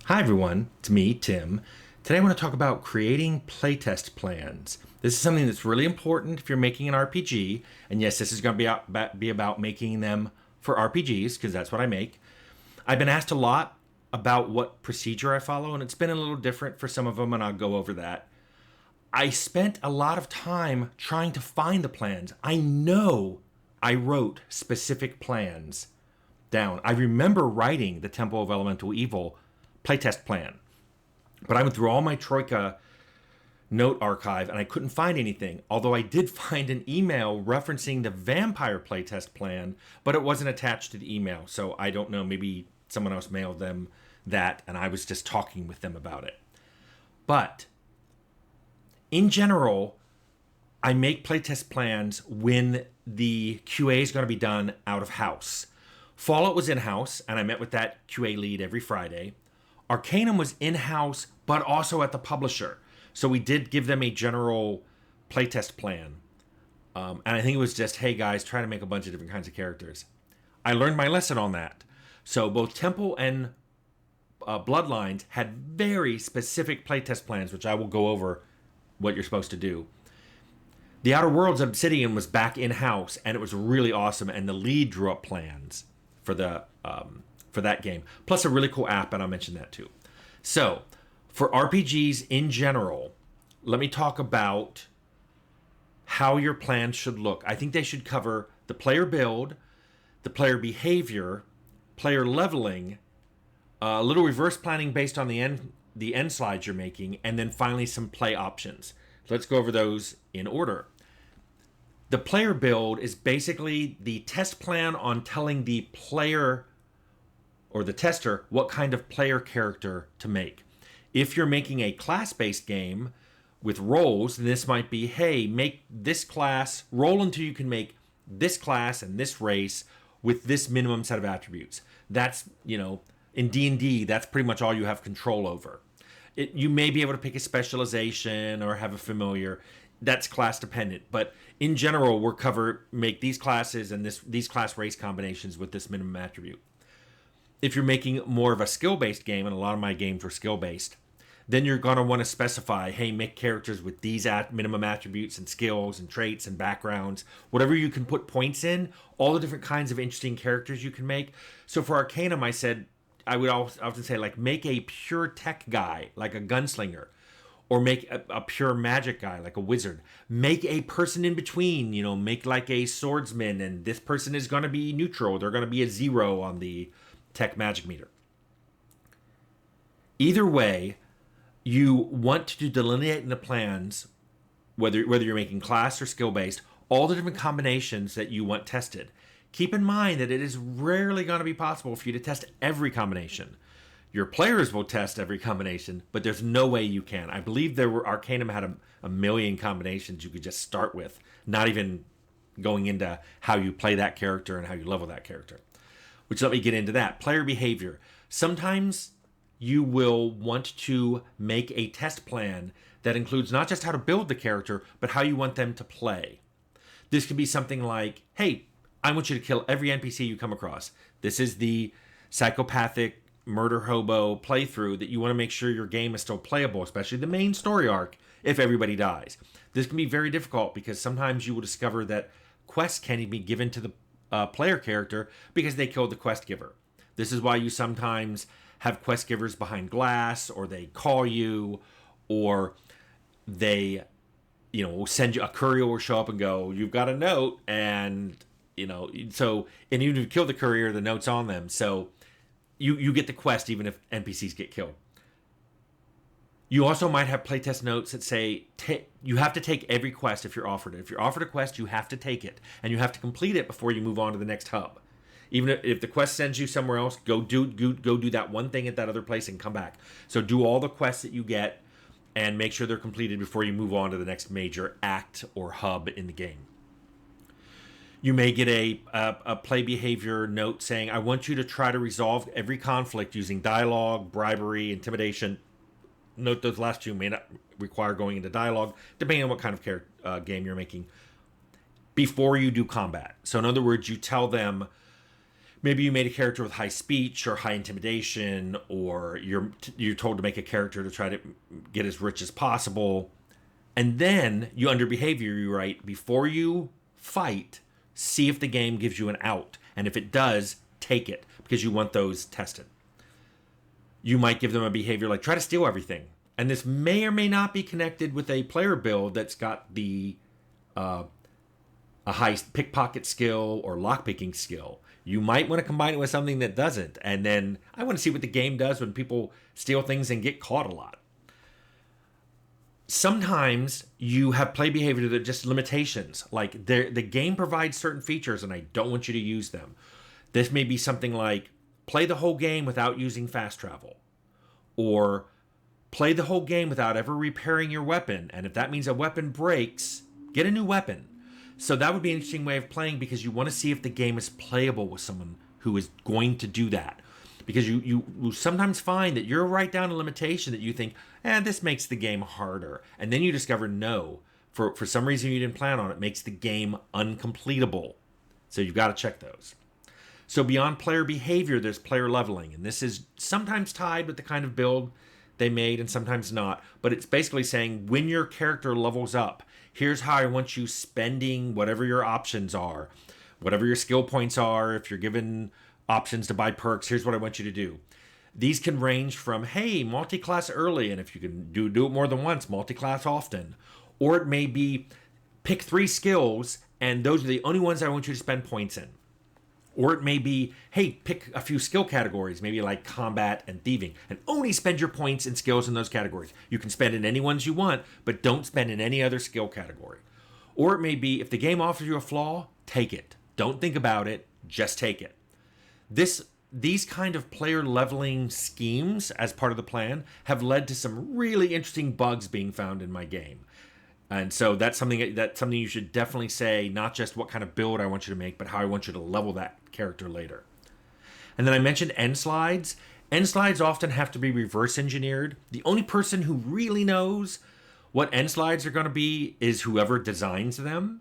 Hi everyone, it's me, Tim. Today I want to talk about creating playtest plans. This is something that's really important if you're making an RPG, and yes, this is going to be about making them for RPGs, because that's what I make. I've been asked a lot about what procedure I follow, and it's been a little different for some of them, and I'll go over that. I spent a lot of time trying to find the plans. I know I wrote specific plans down. I remember writing the Temple of Elemental Evil playtest plan, but I went through all my Troika note archive and I couldn't find anything. Although I did find an email referencing the vampire playtest plan, but it wasn't attached to the email. So I don't know, maybe someone else mailed them that and I was just talking with them about it. But in general, I make playtest plans when the QA is going to be done out of house. Fallout was in house, and I met with that QA lead every Friday. Arcanum was in house, but also at the publisher. So we did give them a general playtest plan. And I think it was just, hey guys, try to make a bunch of different kinds of characters. I learned my lesson on that. So both Temple and Bloodlines had very specific playtest plans, which I will go over what you're supposed to do. The Outer Worlds Obsidian was back in house, and it was really awesome. And the lead drew up plans for that game, plus a really cool app, and I'll mention that too. So, for RPGs in general, let me talk about how your plans should look. I think they should cover the player build, the player behavior, player leveling, a little reverse planning based on the end slides you're making, and then finally some play options. So let's go over those in order. The player build is basically the test plan on telling the player or the tester what kind of player character to make. If you're making a class-based game with roles, this might be, hey, make this class, roll until you can make this class and this race with this minimum set of attributes. That's, in D&D, that's pretty much all you have control over. You may be able to pick a specialization or have a familiar. That's class dependent, but in general, make these classes and these class race combinations with this minimum attribute. If you're making more of a skill-based game, and a lot of my games were skill-based, then you're going to want to specify, hey, make characters with these minimum attributes and skills and traits and backgrounds, whatever you can put points in, all the different kinds of interesting characters you can make. So for Arcanum, I would often say, like, make a pure tech guy, like a gunslinger, or make a pure magic guy, like a wizard. Make a person in between, make like a swordsman, and this person is going to be neutral. They're going to be a 0 on the tech magic meter. Either way, you want to delineate in the plans, whether you're making class or skill-based, all the different combinations that you want tested. Keep in mind that it is rarely going to be possible for you to test every combination. Your players will test every combination, but there's no way you can. I believe Arcanum had a million combinations you could just start with, not even going into how you play that character and how you level that character. Which, let me get into that. Player behavior. Sometimes you will want to make a test plan that includes not just how to build the character, but how you want them to play. This could be something like, hey, I want you to kill every NPC you come across. This is the psychopathic murder hobo playthrough that you want to make sure your game is still playable, especially the main story arc, if everybody dies. This can be very difficult because sometimes you will discover that quests can't even be given to the player character because they killed the quest giver. This is why you sometimes have quest givers behind glass, or they call you, or they send you a courier will show up and go, you've got a note, and and even if you kill the courier, the note's on them, so you get the quest even if NPCs get killed. You also might have playtest notes that say you have to take every quest if you're offered it. If you're offered a quest, you have to take it, and you have to complete it before you move on to the next hub. Even if the quest sends you somewhere else, go do that one thing at that other place and come back. So do all the quests that you get and make sure they're completed before you move on to the next major act or hub in the game. You may get a play behavior note saying, I want you to try to resolve every conflict using dialogue, bribery, intimidation. Note those last two may not require going into dialogue, depending on what kind of game you're making, before you do combat. So in other words, you tell them, Maybe you made a character with high speech or high intimidation, or you're told to make a character to try to get as rich as possible. And then you, under behavior, you write, before you fight, see if the game gives you an out. And if it does, take it, because you want those tested. You might give them a behavior like try to steal everything. And this may or may not be connected with a player build that's got the a high pickpocket skill or lockpicking skill. You might want to combine it with something that doesn't. And then I want to see what the game does when people steal things and get caught a lot. Sometimes you have play behavior that are just limitations. Like the game provides certain features and I don't want you to use them. This may be something like play the whole game without using fast travel. Or play the whole game without ever repairing your weapon. And if that means a weapon breaks, get a new weapon. So that would be an interesting way of playing, because you want to see if the game is playable with someone who is going to do that. Because you sometimes find that you're right down a limitation that you think, this makes the game harder. And then you discover, no, for some reason you didn't plan on it, makes the game uncompletable. So you've got to check those. So beyond player behavior, there's player leveling. And this is sometimes tied with the kind of build they made and sometimes not. But it's basically saying when your character levels up, here's how I want you spending whatever your options are, whatever your skill points are. If you're given options to buy perks, here's what I want you to do. These can range from, hey, multi-class early, and if you can do it more than once, multi-class often. Or it may be pick 3 skills, and those are the only ones I want you to spend points in. Or it may be, hey, pick a few skill categories, maybe like combat and thieving, and only spend your points and skills in those categories. You can spend in any ones you want, but don't spend in any other skill category. Or it may be, if the game offers you a flaw, take it. Don't think about it, just take it. These kind of player leveling schemes as part of the plan have led to some really interesting bugs being found in my game. And so that's something you should definitely say, not just what kind of build I want you to make, but how I want you to level that character later. And then I mentioned end slides. End slides often have to be reverse engineered. The only person who really knows what end slides are going to be is whoever designs them.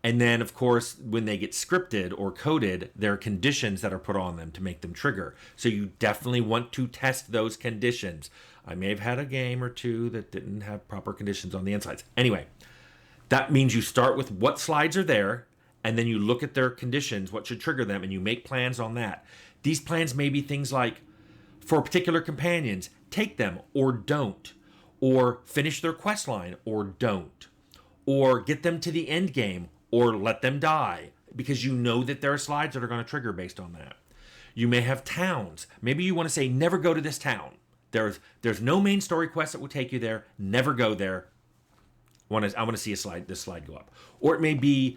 And then, of course, when they get scripted or coded, there are conditions that are put on them to make them trigger. So you definitely want to test those conditions. I may have had a game or two that didn't have proper conditions on the end slides. Anyway, that means you start with what slides are there, and then you look at their conditions, what should trigger them, and you make plans on that. These plans may be things like, for particular companions, take them or don't, or finish their quest line or don't, or get them to the end game or let them die, because you know that there are slides that are going to trigger based on that. You may have towns. Maybe you want to say, never go to this town. There's no main story quest that will take you there. Never go there. I want to see this slide go up. Or it may be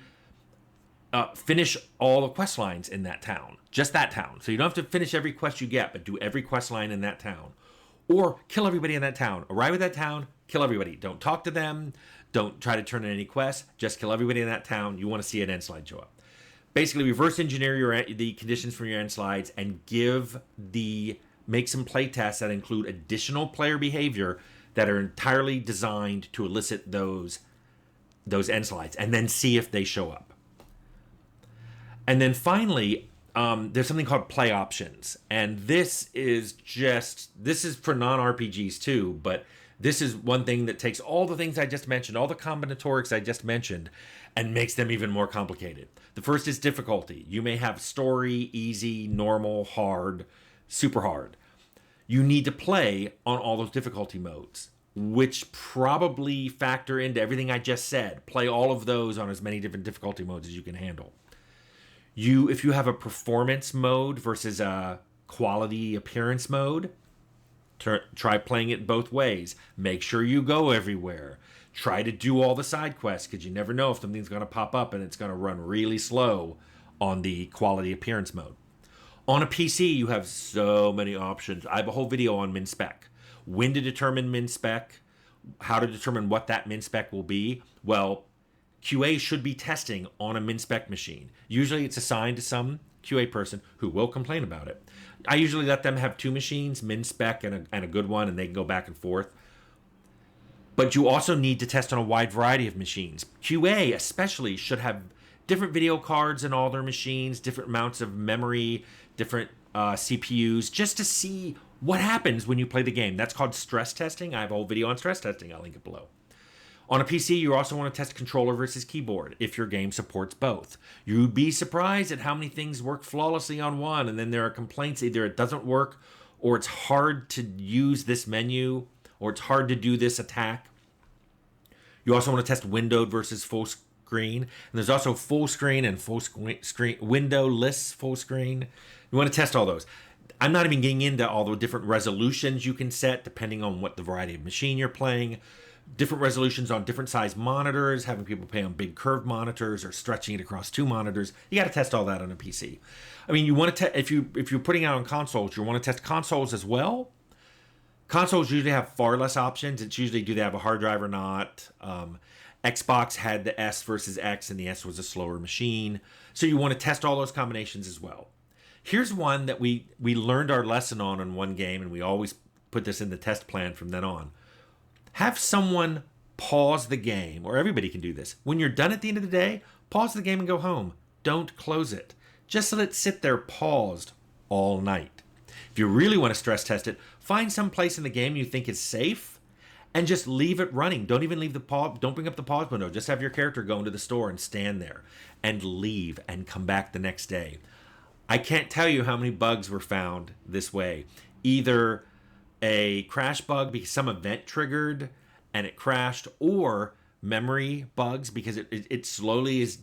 finish all the quest lines in that town. Just that town. So you don't have to finish every quest you get, but do every quest line in that town. Or kill everybody in that town. Arrive at that town, kill everybody. Don't talk to them. Don't try to turn in any quests. Just kill everybody in that town. You want to see an end slide show up. Basically, reverse engineer the conditions from your end slides and make some play tests that include additional player behavior that are entirely designed to elicit those end slides, and then see if they show up. And then finally, there's something called play options. And this is for non-RPGs too, but this is one thing that takes all the things I just mentioned, all the combinatorics I just mentioned, and makes them even more complicated. The first is difficulty. You may have story, easy, normal, hard, super hard. You need to play on all those difficulty modes, which probably factor into everything I just said. Play all of those on as many different difficulty modes as you can handle. If you have a performance mode versus a quality appearance mode, try playing it both ways. Make sure you go everywhere. Try to do all the side quests, because you never know if something's going to pop up and it's going to run really slow on the quality appearance mode. On a PC, you have so many options. I have a whole video on min-spec. When to determine min-spec, how to determine what that min-spec will be. Well, QA should be testing on a min-spec machine. Usually it's assigned to some QA person who will complain about it. I usually let them have 2 machines, min-spec and a good one, and they can go back and forth. But you also need to test on a wide variety of machines. QA especially should have different video cards in all their machines, different amounts of memory, different CPUs, just to see what happens when you play the game. That's called stress testing. I have a whole video on stress testing. I'll link it below. On a PC, you also want to test controller versus keyboard if your game supports both. You'd be surprised at how many things work flawlessly on one, and then there are complaints either it doesn't work, or it's hard to use this menu, or it's hard to do this attack. You also want to test windowed versus full screen. And there's also full screen and full screen, windowless full screen. You want to test all those. I'm not even getting into all the different resolutions you can set depending on what the variety of machine you're playing. Different resolutions on different size monitors, having people play on big curved monitors or stretching it across 2 monitors. You got to test all that on a PC. I mean, you want to if you're putting out on consoles, you want to test consoles as well. Consoles usually have far less options. It's usually, do they have a hard drive or not? Xbox had the S versus X, and the S was a slower machine. So you want to test all those combinations as well. Here's one that we learned our lesson on in one game, and we always put this in the test plan from then on. Have someone pause the game, or everybody can do this. When you're done at the end of the day, pause the game and go home. Don't close it. Just let it sit there paused all night. If you really want to stress test it, find some place in the game you think is safe and just leave it running. Don't even leave the pause. Don't bring up the pause window. Just have your character go into the store and stand there and leave and come back the next day. I can't tell you how many bugs were found this way. Either a crash bug because some event triggered and it crashed, or memory bugs because it slowly is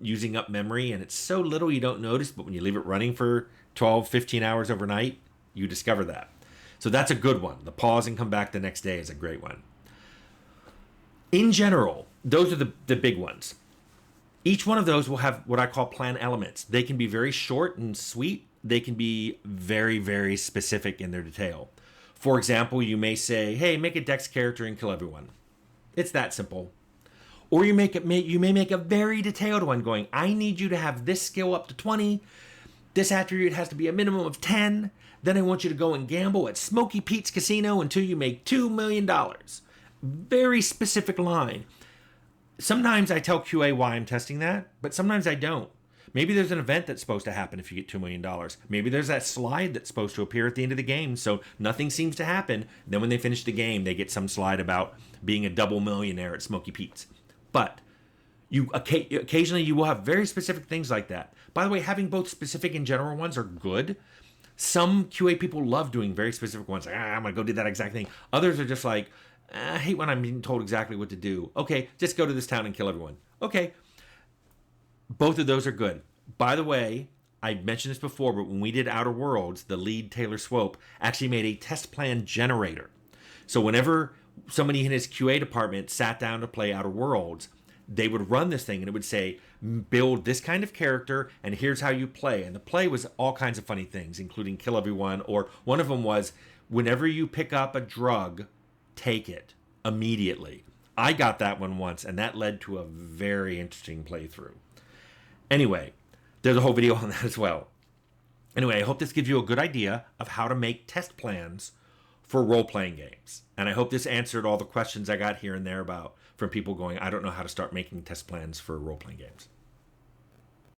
using up memory, and it's so little you don't notice, but when you leave it running for 12, 15 hours overnight, you discover that. So that's a good one. The pause and come back the next day is a great one. In general, those are the big ones. Each one of those will have what I call plan elements. They can be very short and sweet. They can be very, very specific in their detail. For example, you may say, hey, make a Dex character and kill everyone. It's that simple. Or you may make a very detailed one going, I need you to have this skill up to 20. This attribute has to be a minimum of 10. Then I want you to go and gamble at Smoky Pete's Casino until you make $2 million. Very specific line. Sometimes I tell QA why I'm testing that, but sometimes I don't. Maybe there's an event that's supposed to happen if you get $2 million. Maybe there's that slide that's supposed to appear at the end of the game, so nothing seems to happen. Then when they finish the game, they get some slide about being a double millionaire at Smoky Pete's. But occasionally you will have very specific things like that. By the way, having both specific and general ones are good. Some QA people love doing very specific ones. Like, I'm going to go do that exact thing. Others are just like, I hate when I'm being told exactly what to do. Okay, just go to this town and kill everyone. Okay. Both of those are good. By the way, I mentioned this before, but when we did Outer Worlds, the lead Taylor Swope actually made a test plan generator. So whenever somebody in his QA department sat down to play Outer Worlds, they would run this thing and it would say, build this kind of character and here's how you play. And the play was all kinds of funny things, including kill everyone. Or one of them was, whenever you pick up a drug, take it immediately. I got that one once, and that led to a very interesting playthrough. Anyway, there's a whole video on that as well. Anyway, I hope this gives you a good idea of how to make test plans for role-playing games. And I hope this answered all the questions I got here and there from people going, I don't know how to start making test plans for role-playing games.